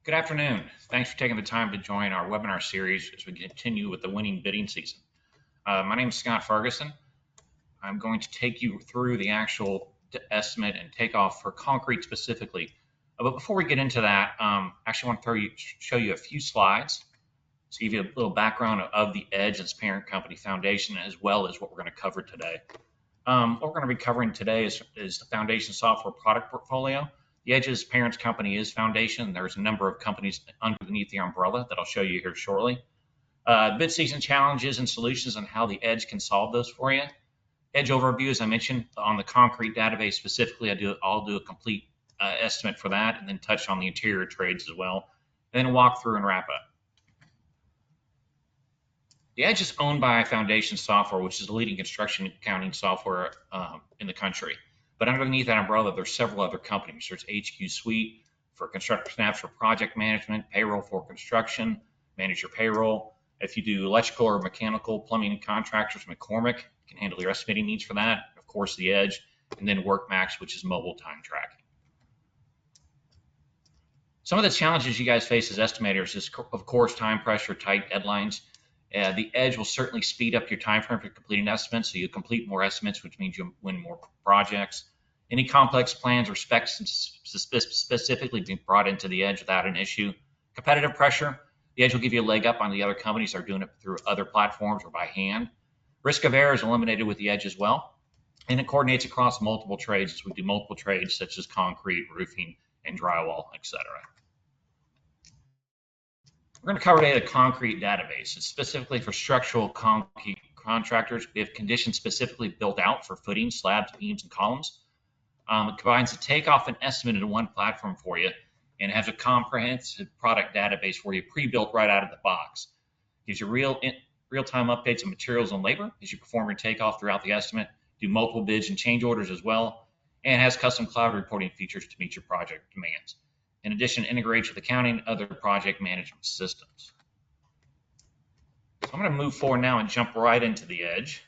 Good afternoon. Thanks for taking the time to join our webinar series as we continue with the winning bidding season. My name is Scott Ferguson. I'm going to take you through the actual estimate and takeoff for concrete specifically. But before we get into that, I actually want to show you a few slides to give you a little background of the Edge and its parent company Foundation, as well as what we're going to cover today. What we're going to be covering today is the Foundation software product portfolio. The Edge's parent company is Foundation. There's a number of companies underneath the umbrella that I'll show you here shortly. Bid season challenges and solutions and how the Edge can solve those for you. Edge overview, as I mentioned, on the concrete database specifically, I'll do a complete estimate for that, and then touch on the interior trades as well, and then walk through and wrap up. The Edge is owned by Foundation Software, which is the leading construction accounting software in the country. But underneath that umbrella, there's several other companies. There's HQ Suite for construction snaps for project management, payroll for construction, manage your payroll. If you do electrical or mechanical, plumbing and contractors, McCormick can handle your estimating needs for that. Of course, the Edge, and then WorkMax, which is mobile time tracking. Some of the challenges you guys face as estimators is, of course, time pressure, tight deadlines. The Edge will certainly speed up your time frame for completing estimates, so you complete more estimates, which means you win more projects. Any complex plans or specs specifically be brought into the Edge without an issue. Competitive pressure, the Edge will give you a leg up on the other companies that are doing it through other platforms or by hand. Risk of error is eliminated with the Edge as well, and it coordinates across multiple trades as we do multiple trades such as concrete, roofing, and drywall, etc. We're going to cover today the concrete database. It's specifically for structural concrete contractors. We have conditions specifically built out for footings, slabs, beams, and columns. It combines the takeoff and estimate into one platform for you, and has a comprehensive product database for you pre-built right out of the box. Gives you real-time updates on materials and labor as you perform your takeoff throughout the estimate. Do multiple bids and change orders as well, and has custom cloud reporting features to meet your project demands. In addition, it integrates with accounting and other project management systems. So I'm going to move forward now and jump right into the Edge.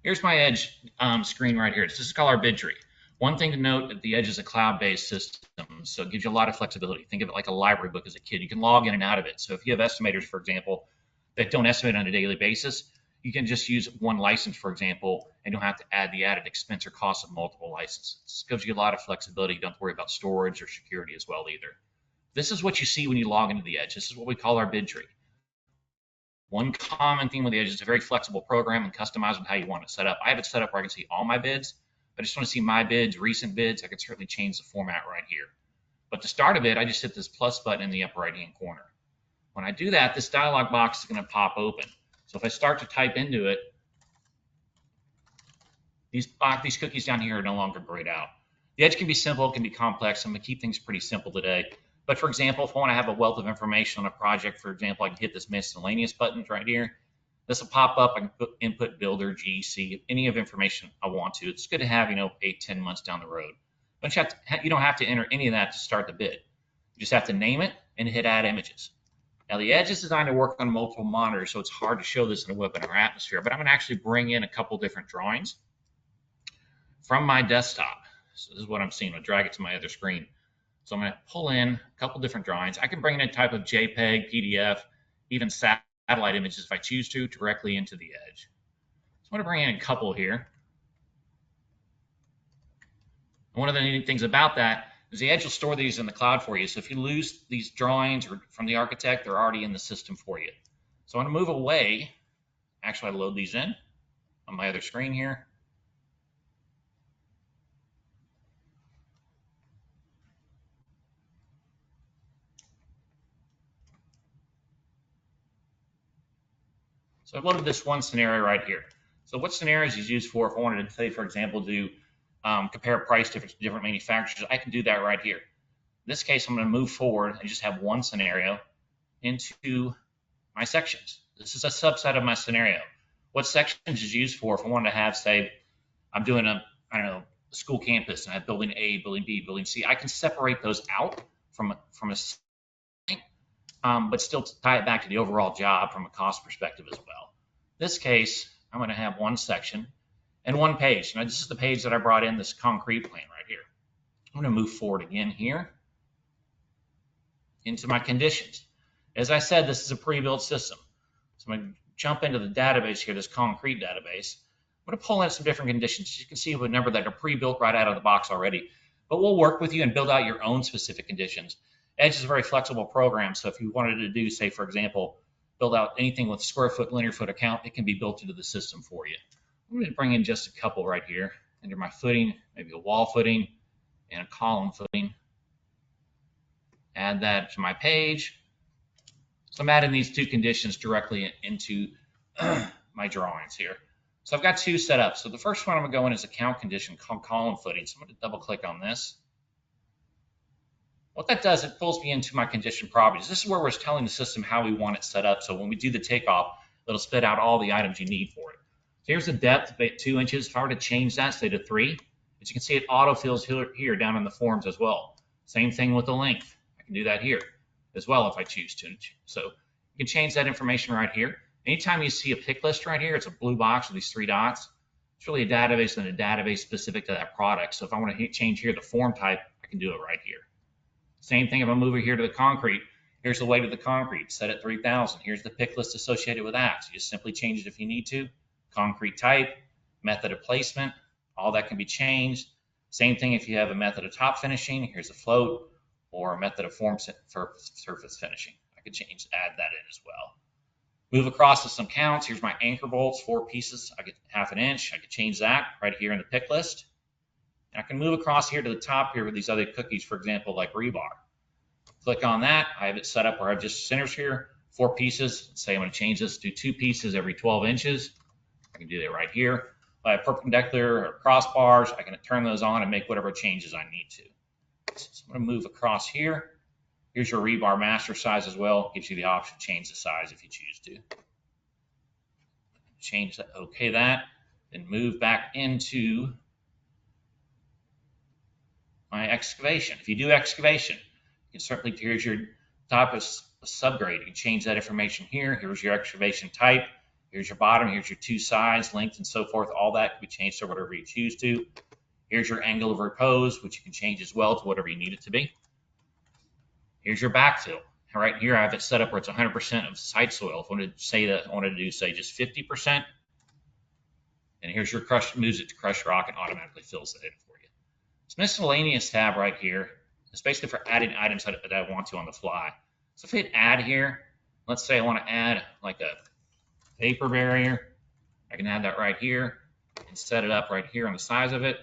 Here's my Edge screen right here. This is called our bid tree. One thing to note that the Edge is a cloud-based system, so it gives you a lot of flexibility. Think of it like a library book as a kid. You can log in and out of it. So if you have estimators, for example, that don't estimate on a daily basis, you can just use one license, for example, and you don't have to add the added expense or cost of multiple licenses. This gives you a lot of flexibility. You don't have to worry about storage or security as well either. This is what you see when you log into the Edge. This is what we call our bid tree. One common theme with the Edge is it's a very flexible program and customizable how you want it set up. I have it set up where I can see all my bids, but I just want to see my bids, recent bids. I can certainly change the format right here. But to start a bid, I just hit this plus button in the upper right-hand corner. When I do that, this dialog box is going to pop open. So if I start to type into it, these cookies down here are no longer grayed out. The Edge can be simple, it can be complex. I'm going to keep things pretty simple today. But for example, if I want to have a wealth of information on a project, for example, I can hit this miscellaneous button right here. This will pop up. I can put input, builder, GC, any of information I want to. It's good to have, 8, 10 months down the road. But you don't have to enter any of that to start the bid. You just have to name it and hit add images. Now, the Edge is designed to work on multiple monitors, so it's hard to show this in a webinar atmosphere, but I'm going to actually bring in a couple different drawings from my desktop. So this is what I'm seeing. I'll drag it to my other screen. So I'm going to pull in a couple different drawings. I can bring in a type of JPEG, PDF, even satellite images if I choose to, directly into the Edge. So I'm going to bring in a couple here. And one of the neat things about that is the Edge will store these in the cloud for you. So if you lose these drawings or from the architect, they're already in the system for you. So I'm going to move away. Actually, I load these in on my other screen here. So I've loaded this one scenario right here. So what scenarios is used for if I wanted to say, for example, do compare price to different manufacturers, I can do that right here. In this case, I'm going to move forward and just have one scenario into my sections. This is a subset of my scenario. What sections is used for if I wanted to have, say, I'm doing a school campus and I have building A, building B, building C. I can separate those out from a but still tie it back to the overall job from a cost perspective as well. In this case, I'm going to have one section and one page. Now, this is the page that I brought in this concrete plan right here. I'm going to move forward again here. into my conditions. As I said, this is a pre-built system. So I'm going to jump into the database here, this concrete database. I'm going to pull in some different conditions. You can see a number that are pre-built right out of the box already, but we'll work with you and build out your own specific conditions. Edge is a very flexible program, so if you wanted to do, say, for example, build out anything with square foot, linear foot account, it can be built into the system for you. I'm going to bring in just a couple right here under my footing, maybe a wall footing and a column footing. Add that to my page. So I'm adding these two conditions directly into my drawings here. So I've got two set up. So the first one I'm going to go in is account condition called column footing. So I'm going to double click on this. What that does, it pulls me into my condition properties. This is where we're telling the system how we want it set up. So when we do the takeoff, it'll spit out all the items you need for it. So here's the depth, 2 inches. If I were to change that, say to 3, as you can see, it auto-fills here down in the forms as well. Same thing with the length. I can do that here as well if I choose to. So you can change that information right here. Anytime you see a pick list right here, it's a blue box with these 3 dots. It's really a database and a database specific to that product. So if I want to change here the form type, I can do it right here. Same thing if I move over here to the concrete. Here's the weight of the concrete, set at 3,000. Here's the pick list associated with that. So you just simply change it if you need to. Concrete type, method of placement, all that can be changed. Same thing if you have a method of top finishing. Here's a float or a method of surface finishing. I could add that in as well. Move across to some counts. Here's my anchor bolts, 4 pieces. I get 1/2 inch. I could change that right here in the pick list. And I can move across here to the top here with these other cookies, for example, like rebar. Click on that. I have it set up where I have just centers here, 4 pieces. Let's say I'm going to change this to 2 pieces every 12 inches. I can do that right here. If I have perpendicular or crossbars, I can turn those on and make whatever changes I need to. So I'm going to move across here. Here's your rebar master size as well. Gives you the option to change the size if you choose to. Change that, okay that, then move back into my excavation. If you do excavation, you can certainly, here's your top of subgrade. You can change that information here. Here's your excavation type. Here's your bottom. Here's your 2 sides, length, and so forth. All that can be changed to whatever you choose to. Here's your angle of repose, which you can change as well to whatever you need it to be. Here's your backfill. Right here, I have it set up where it's 100% of site soil. If I wanted to say that, I wanted to do, say, just 50%. And here's your crush, moves it to crushed rock and automatically fills it in for you. This miscellaneous tab right here is basically for adding items that I want to on the fly. So if I hit add here, let's say I want to add like a vapor barrier. I can add that right here and set it up right here on the size of it.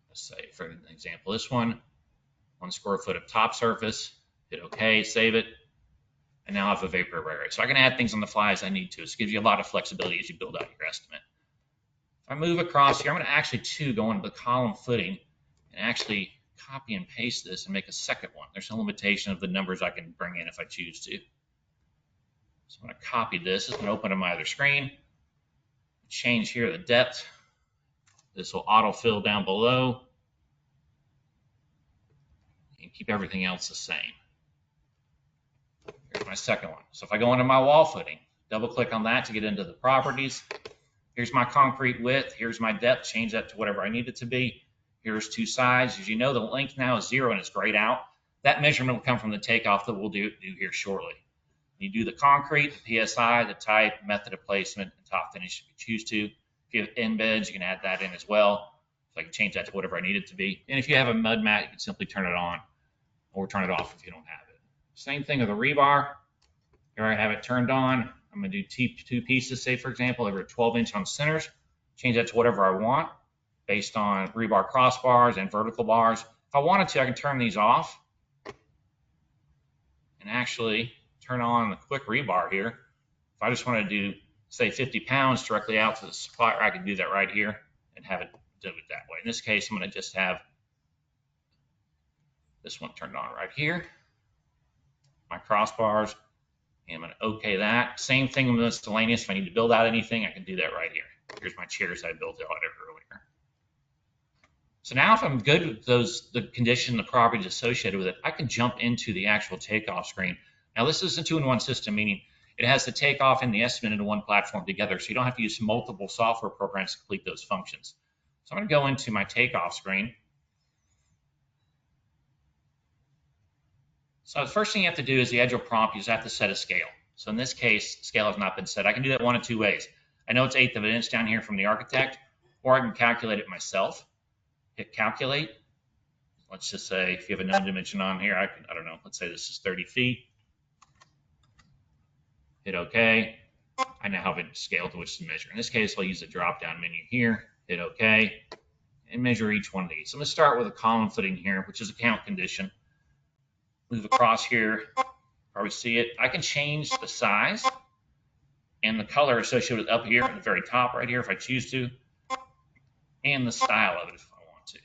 Let's say, for an example, this one, 1 square foot of top surface. Hit OK, save it, and now I have a vapor barrier. So I can add things on the fly as I need to. This gives you a lot of flexibility as you build out your estimate. If I move across here, I'm going to actually go into the column footing and actually copy and paste this and make a second one. There's a limitation of the numbers I can bring in if I choose to. So I'm going to copy this. It's going to open on my other screen. Change here the depth. This will autofill down below. And keep everything else the same. Here's my second one. So if I go into my wall footing, double click on that to get into the properties. Here's my concrete width. Here's my depth. Change that to whatever I need it to be. Here's 2 sides. As you know, the length now is 0 and it's grayed out. That measurement will come from the takeoff that we'll do here shortly. You do the concrete, the PSI, the type, method of placement, and top finish if you choose to. If you have embeds, you can add that in as well. So I can change that to whatever I need it to be. And if you have a mud mat, you can simply turn it on or turn it off if you don't have it. Same thing with the rebar. Here I have it turned on. I'm going to do 2 pieces, say, for example, over 12 inch on centers. Change that to whatever I want based on rebar crossbars and vertical bars. If I wanted to, I can turn these off and actually turn on the quick rebar here. If I just want to do, say, 50 pounds directly out to the supplier, I can do that right here and have it do it that way. In this case, I'm going to just have this one turned on right here. My crossbars. And I'm going to OK that. Same thing with miscellaneous. If I need to build out anything, I can do that right here. Here's my chairs I built out earlier. So now if I'm good with the condition, the properties associated with it, I can jump into the actual takeoff screen. Now this is a 2-in-1 system, meaning it has the takeoff and the estimate into one platform together. So you don't have to use multiple software programs to complete those functions. So I'm going to go into my takeoff screen. So the first thing you have to do is the edge will prompt you is have to set a scale. So in this case, scale has not been set. I can do that one of two ways. I know it's 1/8 of an inch down here from the architect, or I can calculate it myself. Hit calculate. Let's just say if you have a known dimension on here, I don't know, let's say this is 30 feet. Hit OK. I now have a scale to which to measure. In this case, I'll use the drop-down menu here. Hit OK. And measure each one of these. So I'm going to start with a column footing here, which is a count condition. Move across here. Probably see it. I can change the size and the color associated with up here at the very top right here if I choose to, and the style of it if I want to.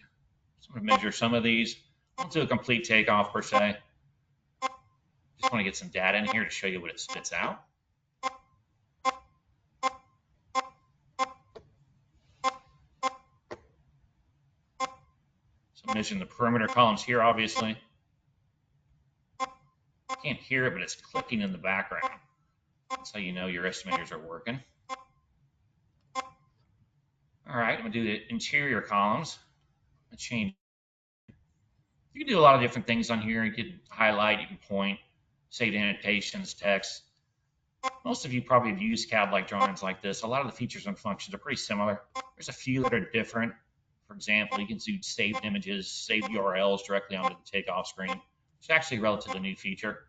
So I'm going to measure some of these. I won't do a complete takeoff per se. Just want to get some data in here to show you what it spits out. So I'm measuring the perimeter columns here, obviously. Can't hear it, but it's clicking in the background. That's how you know your estimators are working. All right, I'm going to do the interior columns. I'm going to change. You can do a lot of different things on here. You can highlight, you can point, save annotations, text. Most of you probably have used CAD-like drawings like this. A lot of the features and functions are pretty similar. There's a few that are different. For example, you can do saved images, saved URLs directly onto the takeoff screen, which is actually a relatively new feature.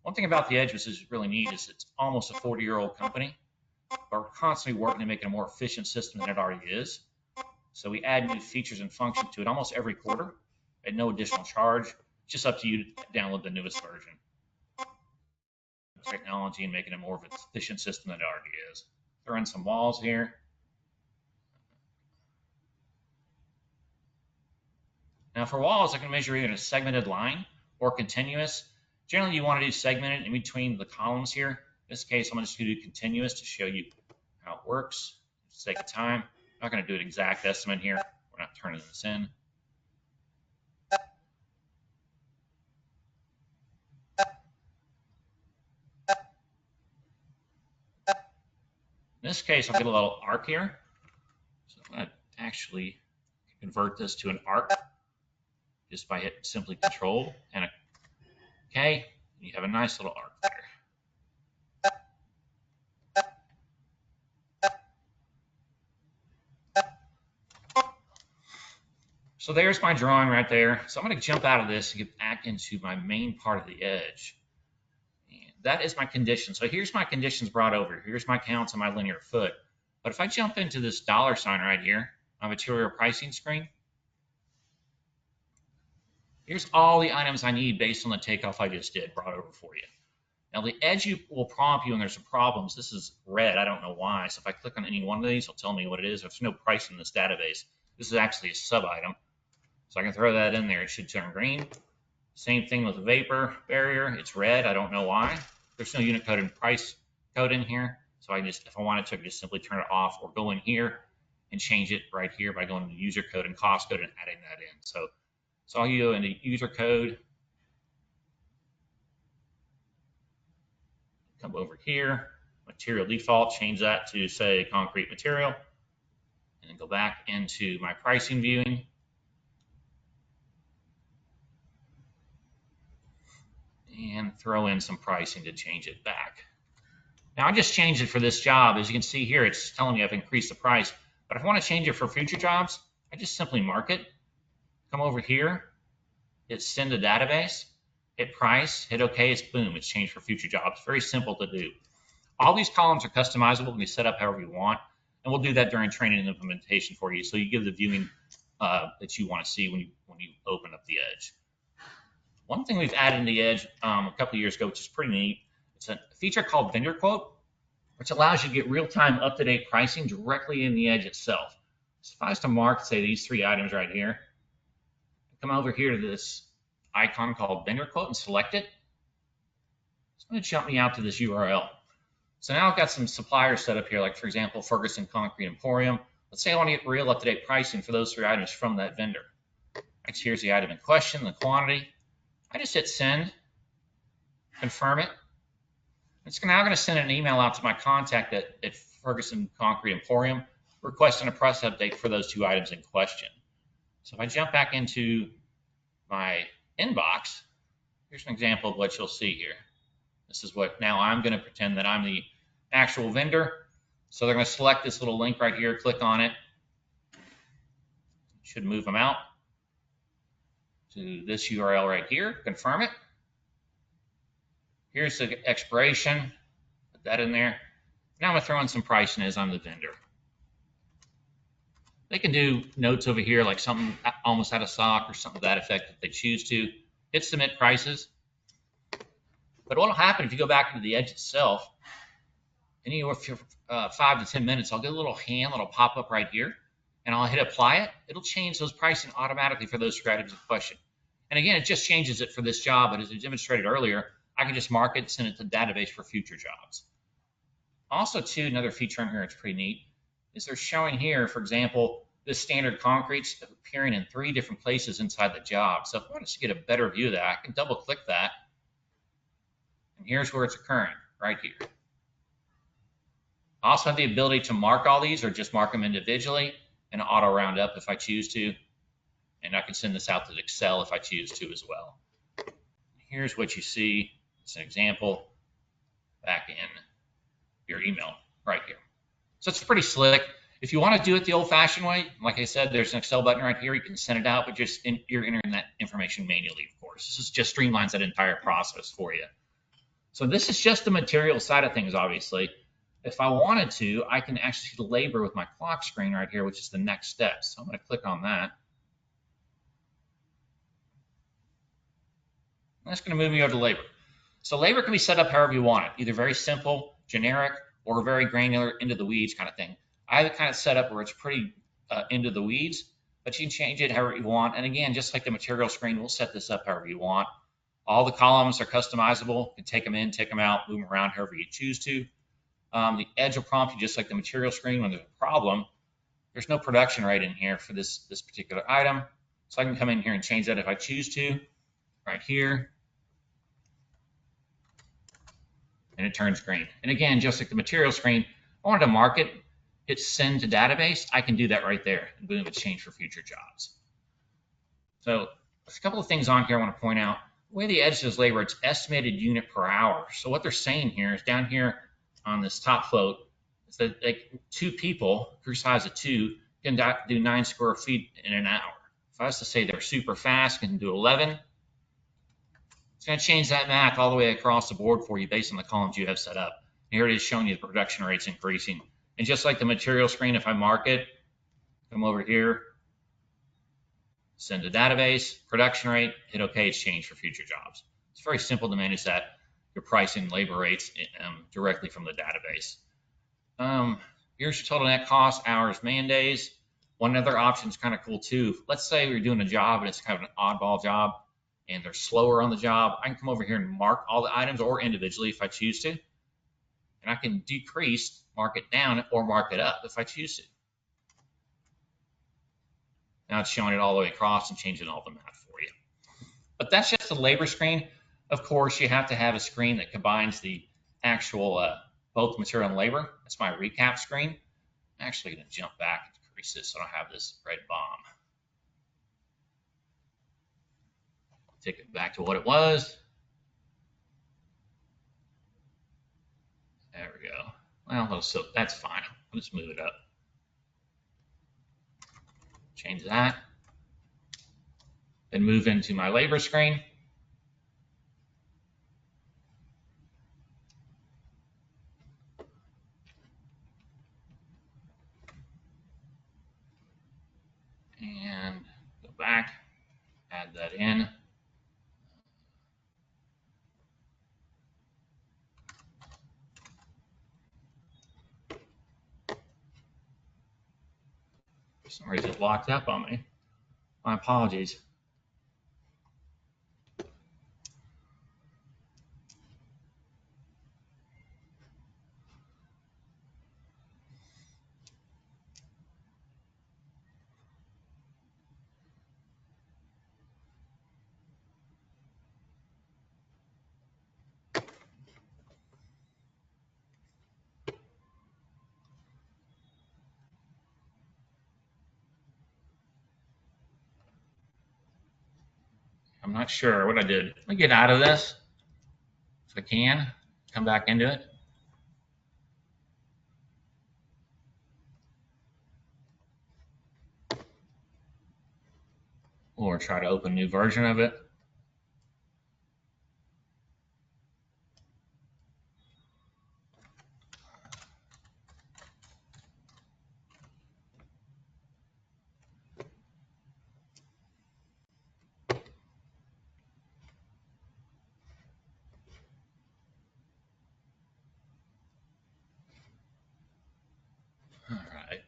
One thing about the Edge, which is really neat, is it's almost a 40-year-old company, but we're constantly working to make it a more efficient system than it already is. So we add new features and functions to it almost every quarter at no additional charge. It's just up to you to download the newest version. Technology and making it more of an efficient system than it already is. Throw in some walls here. Now for walls, I can measure either a segmented line or continuous. Generally, you want to do segmented in between the columns here. In this case, I'm just going to do continuous to show you how it works. For the sake of time, I'm not going to do an exact estimate here. We're not turning this in. In this case, I'll get a little arc here. So I'm going to actually convert this to an arc just by hitting simply Control and OK. You have a nice little arc there. So there's my drawing right there. So I'm going to jump out of this and get back into my main part of the Edge. And that is my condition. So here's my conditions brought over. Here's my counts on my linear foot. But if I jump into this dollar sign right here, my material pricing screen, here's all the items I need based on the takeoff I just did, brought over for you. Now the Edge will prompt you when there's some problems. This is red. I don't know why. So if I click on any one of these, it'll tell me what it is. There's no price in this database. This is actually a sub-item. So I can throw that in there. It should turn green. Same thing with the vapor barrier. It's red. I don't know why. There's no unit code and price code in here. So I just, if I wanted to, I could just simply turn it off or go in here and change it right here by going to user code and cost code and adding that in. So I'll go into user code. Come over here, material default, change that to say concrete material, and then go back into my pricing viewing. And throw in some pricing to change it back. Now I just changed it for this job. As you can see here, it's telling me I've increased the price. But if I want to change it for future jobs, I just simply mark it. Come over here, hit send to database, hit price, hit OK. It's boom. It's changed for future jobs. Very simple to do. All these columns are customizable and be set up however you want. And we'll do that during training and implementation for you. So you give the viewing that you want to see when you open up the Edge. One thing we've added in the Edge a couple of years ago, which is pretty neat, it's a feature called vendor quote, which allows you to get real-time, up-to-date pricing directly in the Edge itself. So if I was to mark, say, these 3 items right here, come over here to this icon called vendor quote and select it. It's going to jump me out to this URL. So now I've got some suppliers set up here, like, for example, Ferguson Concrete Emporium. Let's say I want to get real up-to-date pricing for those 3 items from that vendor. Here's the item in question, the quantity. I just hit send, confirm it. It's now going to send an email out to my contact at Ferguson Concrete Emporium requesting a price update for those 2 items in question. So if I jump back into my inbox, Here's an example of what you'll see here. This is what, now I'm going to pretend that I'm the actual vendor. So they're going to select this little link right here, click on it. Should move them out to this URL right here, confirm it. Here's the expiration, put that in there. Now I'm going to throw in some pricing as I'm the vendor. They can do notes over here like something almost out of stock or something to that effect if they choose to. Hit submit prices. But what will happen if you go back into the edge itself, anywhere for 5 to 10 minutes, I'll get a little hand that'll pop up right here, and I'll hit apply it. It'll change those pricing automatically for those items in question. And again, it just changes it for this job, but as I demonstrated earlier, I can just mark it, send it to the database for future jobs. Also, too, another feature on here that's pretty neat is they're showing here, for example, this standard concrete's appearing in 3 different places inside the job. So if I want to get a better view of that, I can double click that. And here's where it's occurring, right here. I also have the ability to mark all these or just mark them individually and auto round up if I choose to. And I can send this out to Excel if I choose to as well. Here's what you see. It's an example back in your email right here. So it's pretty slick. If you want to do it the old-fashioned way, like I said, there's an Excel button right here. You can send it out, but you're entering that information manually, of course. This is just streamlines that entire process for you. So this is just the material side of things, obviously. If I wanted to, I can actually see the labor with my clock screen right here, which is the next step. So I'm going to click on that. That's going to move me over to labor. So labor can be set up however you want it, either very simple, generic, or very granular, into the weeds kind of thing. I have it kind of set up where it's pretty into the weeds, but you can change it however you want. And again, just like the material screen, we'll set this up however you want. All the columns are customizable. You can take them in, take them out, move them around however you choose to. The edge will prompt you just like the material screen when there's a problem. There's no production rate in here for this particular item. So I can come in here and change that if I choose to, right here. And it turns green. And again, just like the material screen, I wanted to mark it, hit send to database. I can do that right there. And boom, it's changed for future jobs. So there's a couple of things on here I want to point out. The way the edge does labor, it's estimated unit per hour. So what they're saying here is down here on this top float, is that like 2 people, crew size of 2, can do 9 square feet in an hour. If I was to say they're super fast, can do 11, it's going to change that math all the way across the board for you based on the columns you have set up. And here it is showing you the production rates increasing. And just like the material screen, if I mark it, come over here, send to database, production rate, hit OK, it's changed for future jobs. It's very simple to manage that, your pricing, labor rates directly from the database. Here's your total net cost, hours, man days. One other option is kind of cool too. Let's say you're doing a job and it's kind of an oddball job and they're slower on the job. I can come over here and mark all the items or individually if I choose to. And I can decrease, mark it down, or mark it up if I choose to. Now it's showing it all the way across and changing all the math for you. But that's just the labor screen. Of course, you have to have a screen that combines the actual both material and labor. That's my recap screen. I'm actually going to jump back and decrease this so I don't have this red bomb. Take it back to what it was. There we go. Well, so that's fine. I'll just move it up. Change that. Then move into my labor screen. And go back, add that in. For some reason it locked up on me. My apologies. I'm not sure what I did. Let me get out of this if I can. Come back into it. Or try to open a new version of it. All right,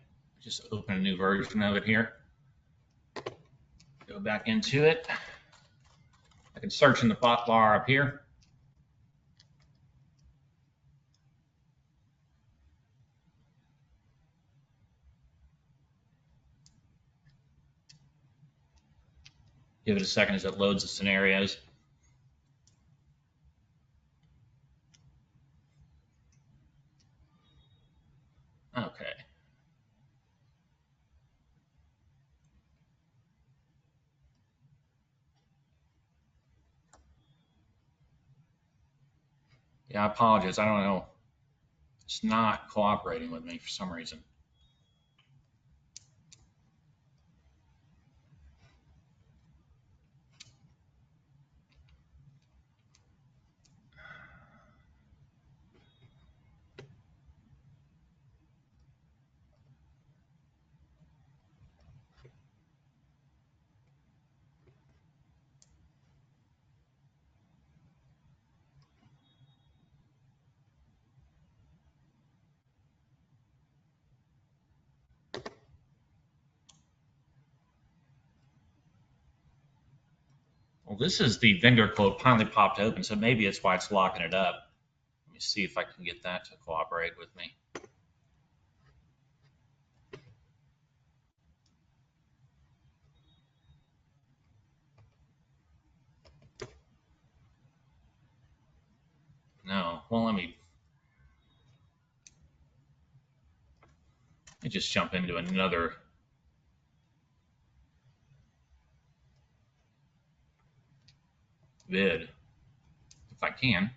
just open a new version of it here. Go back into it. I can search in the pop bar up here. Give it a second as it loads the scenarios. Okay. Yeah, I apologize. I don't know. It's not cooperating with me for some reason. Well, this is the vendor quote finally popped open, so maybe it's why it's locking it up. Let me see if I can get that to cooperate with me. No, well, let me just jump into another vid if I can.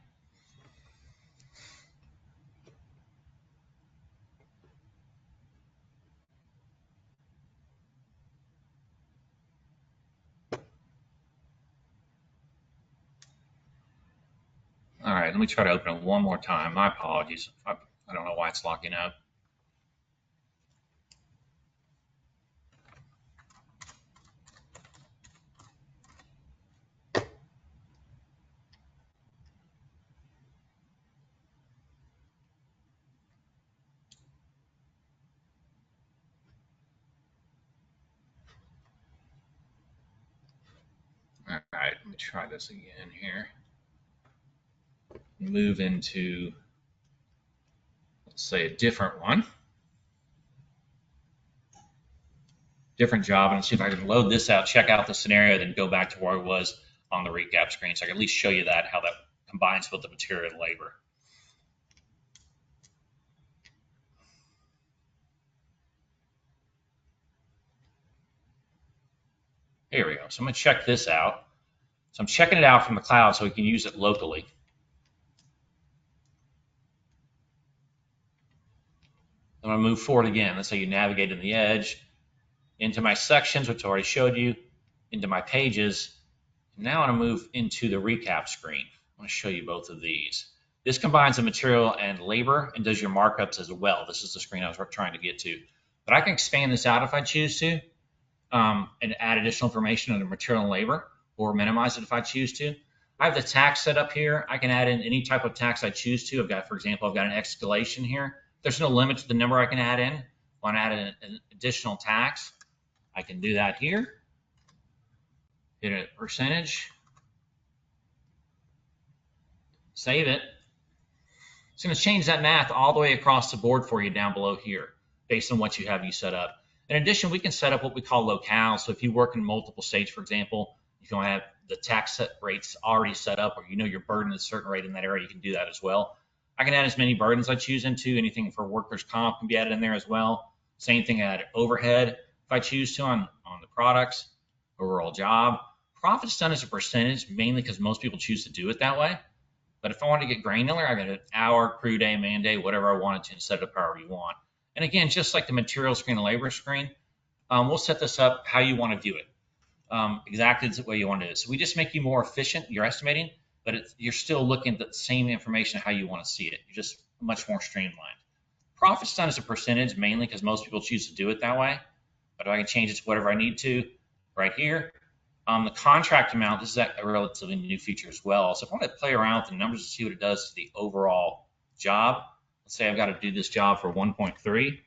All right, let me try to open it one more time. My apologies. I don't know why it's locking up. All right, let me try this again here. Move into, let's say, a different one. Different job, and see if I can load this out, check out the scenario, then go back to where I was on the recap screen. So I can at least show you that, how that combines with the material and labor. Here we go. So I'm going to check this out. So I'm checking it out from the cloud so we can use it locally. I'm going to move forward again. Let's say you navigate in the edge, into my sections, which I already showed you, into my pages. Now I'm going to move into the recap screen. I want to show you both of these. This combines the material and labor and does your markups as well. This is the screen I was trying to get to. But I can expand this out if I choose to, and add additional information under material and labor, or minimize it if I choose to. I have the tax set up here. I can add in any type of tax I choose to. I've got, for example, I've got an escalation here. There's no limit to the number I can add in. Want to add an additional tax, I can do that here. Hit a percentage. Save it. It's going to change that math all the way across the board for you down below here, based on what you have set up. In addition, we can set up what we call locales. So if you work in multiple states, for example, you can have the tax set rates already set up, or you know your burden is a certain rate in that area, you can do that as well. I can add as many burdens I choose into. Anything for workers' comp can be added in there as well. Same thing, add overhead if I choose to on the products, overall job. Profit's done as a percentage, mainly because most people choose to do it that way. But if I want to get granular, I got an hour, crew day, man day, whatever I wanted to, and set it up however you want. And again, just like the material screen and labor screen, we'll set this up how you want to view it. Exactly the way you want to do it. So we just make you more efficient. You're estimating, but you're still looking at the same information how you want to see it. You're just much more streamlined. Profit's done as a percentage, mainly because most people choose to do it that way. But I can change it to whatever I need to right here. The contract amount, this is a relatively new feature as well. So if I want to play around with the numbers to see what it does to the overall job, let's say I've got to do this job for 1.3.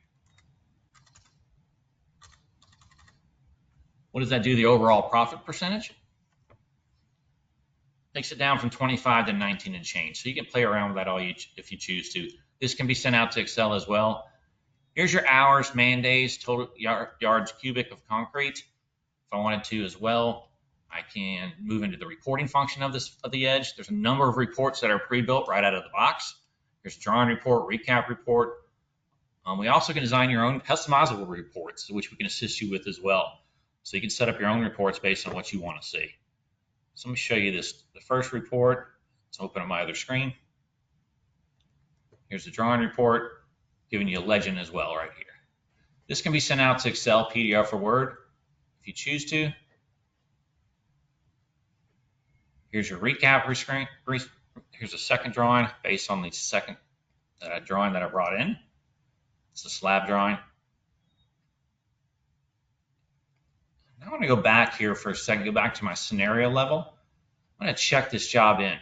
What does that do to the overall profit percentage? Takes it down from 25 to 19 and change. So you can play around with that all if you choose to. This can be sent out to Excel as well. Here's your hours, man days, total yards cubic of concrete. If I wanted to as well, I can move into the reporting function of the edge. There's a number of reports that are pre-built right out of the box. There's a drawing report, recap report. We also can design your own customizable reports, which we can assist you with as well. So you can set up your own reports based on what you want to see. So let me show you the first report. Let's open up my other screen. Here's the drawing report, giving you a legend as well right here. This can be sent out to Excel, PDF, or Word if you choose to. Here's your recap screen. Here's a second drawing based on the second drawing that I brought in. It's a slab drawing. Now I want to go back here for a second, go back to my scenario level. I'm going to check this job in.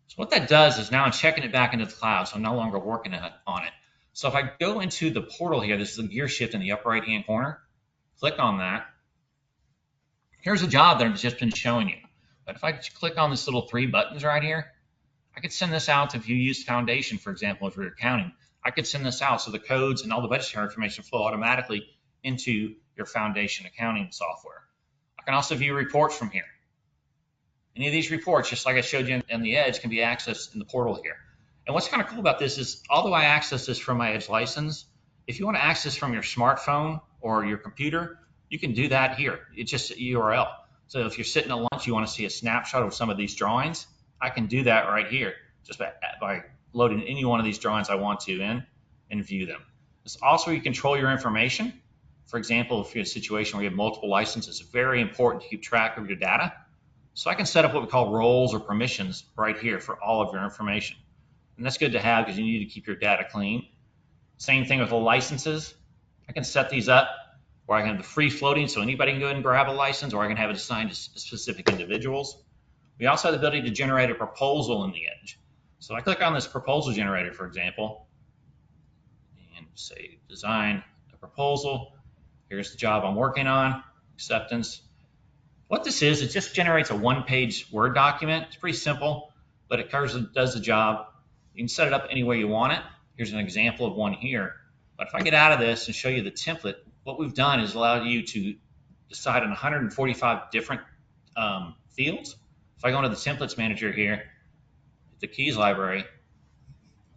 So what that does is now I'm checking it back into the cloud, so I'm no longer working on it. So if I go into the portal here, this is the gear shift in the upper right-hand corner, click on that. Here's a job that I've just been showing you. But if I click on this little 3 buttons right here, I could send this out if you use Foundation, for example, if you're accounting. I could send this out so the codes and all the budgetary information flow automatically into your Foundation accounting software. I can also view reports from here. Any of these reports, just like I showed you in the Edge, can be accessed in the portal here. And what's kind of cool about this is, although I access this from my Edge license, if you want to access from your smartphone or your computer, you can do that here. It's just a URL. So if you're sitting at lunch, you want to see a snapshot of some of these drawings, I can do that right here just by loading any one of these drawings I want to in and view them. It's also you control your information. For example, if you're in a situation where you have multiple licenses, it's very important to keep track of your data. So I can set up what we call roles or permissions right here for all of your information. And that's good to have because you need to keep your data clean. Same thing with the licenses. I can set these up where I can have the free floating so anybody can go ahead and grab a license, or I can have it assigned to specific individuals. We also have the ability to generate a proposal in the Edge. So I click on this proposal generator, for example, and say design a proposal. Here's the job I'm working on, acceptance. What this is, it just generates a 1-page Word document. It's pretty simple, but it does the job. You can set it up any way you want it. Here's an example of one here. But if I get out of this and show you the template, what we've done is allowed you to decide on 145 different fields. If I go into the templates manager here, the keys library,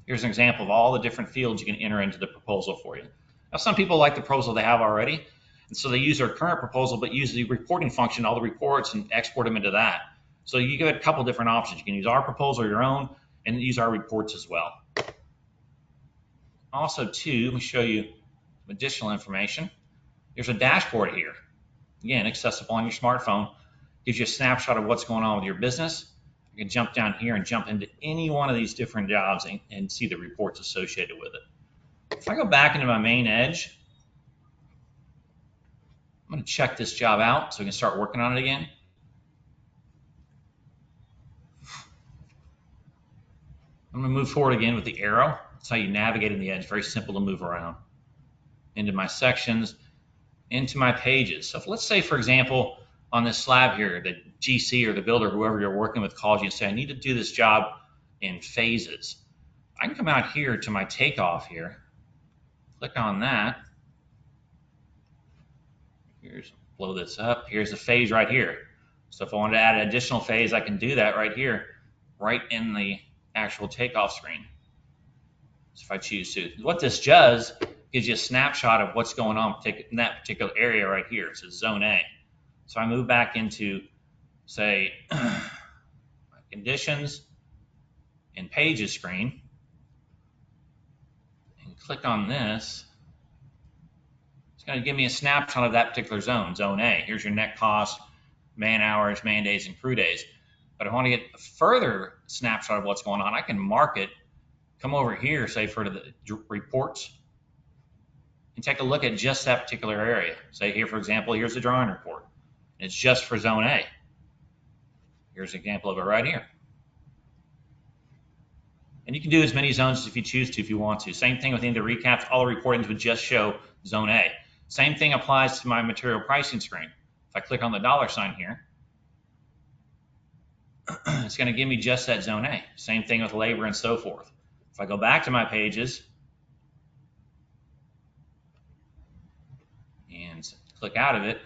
here's an example of all the different fields you can enter into the proposal for you. Now, some people like the proposal they have already, and so they use their current proposal, but use the reporting function, all the reports, and export them into that. So you get a couple different options. You can use our proposal or your own, and use our reports as well. Also, too, let me show you some additional information. There's a dashboard here. Again, accessible on your smartphone. Gives you a snapshot of what's going on with your business. You can jump down here and jump into any one of these different jobs and see the reports associated with it. If I go back into my main Edge, I'm going to check this job out so we can start working on it again. I'm going to move forward again with the arrow. That's how you navigate in the Edge. Very simple to move around. Into my sections, into my pages. So if, let's say, for example, on this slab here, the GC or the builder, whoever you're working with, calls you and say, I need to do this job in phases. I can come out here to my takeoff here, click on that. Here's, blow this up. Here's the phase right here. So if I wanted to add an additional phase, I can do that right here, right in the actual takeoff screen. So if I choose to. What this does gives you a snapshot of what's going on in that particular area right here. It says Zone A. So I move back into, say, conditions and pages screen and click on this. It's going to give me a snapshot of that particular zone, Zone A. Here's your net cost, man hours, man days, and crew days. But I want to get a further snapshot of what's going on. I can mark it, come over here, say for the reports, and take a look at just that particular area. Say here, for example, here's the drawing report. It's just for Zone A. Here's an example of it right here. And you can do as many zones if you choose to, if you want to. Same thing with the recaps. All the reportings would just show Zone A. Same thing applies to my material pricing screen. If I click on the $ here, it's going to give me just that Zone A. Same thing with labor and so forth. If I go back to my pages and click out of it,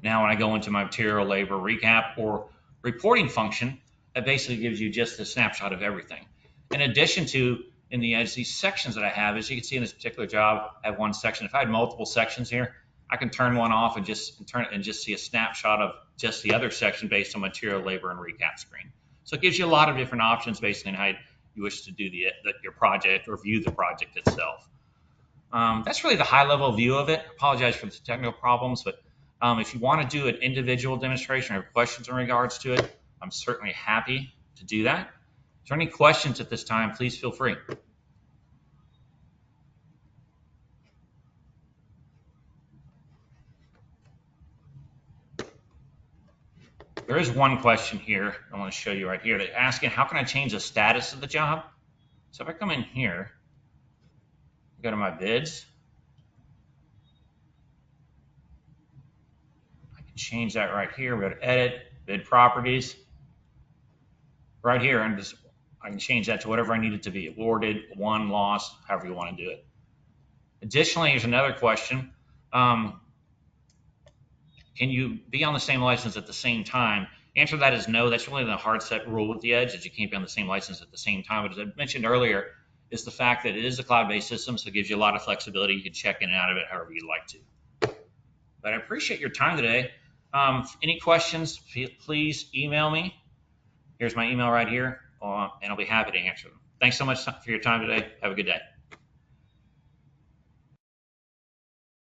now when I go into my material, labor, recap, or reporting function, that basically gives you just a snapshot of everything. In addition to, in the edge, these sections that I have, as you can see in this particular job, I have one section. If I had multiple sections here, I can turn one off and just see a snapshot of just the other section based on material, labor, and recap screen. So it gives you a lot of different options based on how you wish to do your project or view the project itself. That's really the high-level view of it. I apologize for the technical problems, but if you want to do an individual demonstration or have questions in regards to it, I'm certainly happy to do that. If there are any questions at this time, please feel free. There is one question here I want to show you right here. They're asking, how can I change the status of the job? So if I come in here, go to my bids, I can change that right here. We go to edit, bid properties. Right here, I can change that to whatever I need it to be, awarded, won, lost, however you want to do it. Additionally, here's another question. Can you be on the same license at the same time? The answer to that is no. That's really the hard set rule with the Edge, that you can't be on the same license at the same time. But as I mentioned earlier, is the fact that it is a cloud-based system, so it gives you a lot of flexibility. You can check in and out of it however you'd like to. But I appreciate your time today. Any questions, please email me. Here's my email right here, and I'll be happy to answer them. Thanks so much for your time today. Have a good day.